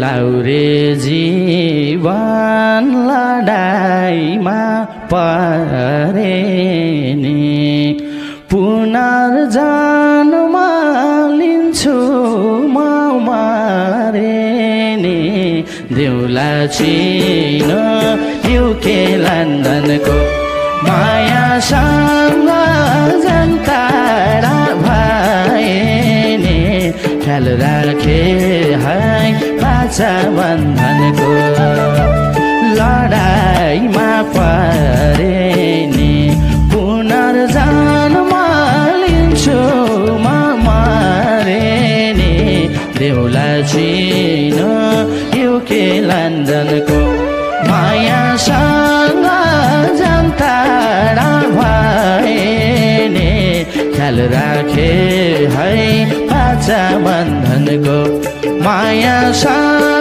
लाउरे जीवन लडाईमा परे नि पुनर्जन्म लिन्छु म मरे नि देउला चिन युके लन्डनको मायासँग जनताडा भए नि ख्याल राखे है बाचा बन्धनको लडाईमा परे नि पुनर्जन्म लिन्छु म मरे नि देउला चिन युके लन्डनको मायासँग जनताडा भए नि ख्याल राखे है बाचा बन्धनको मायासँग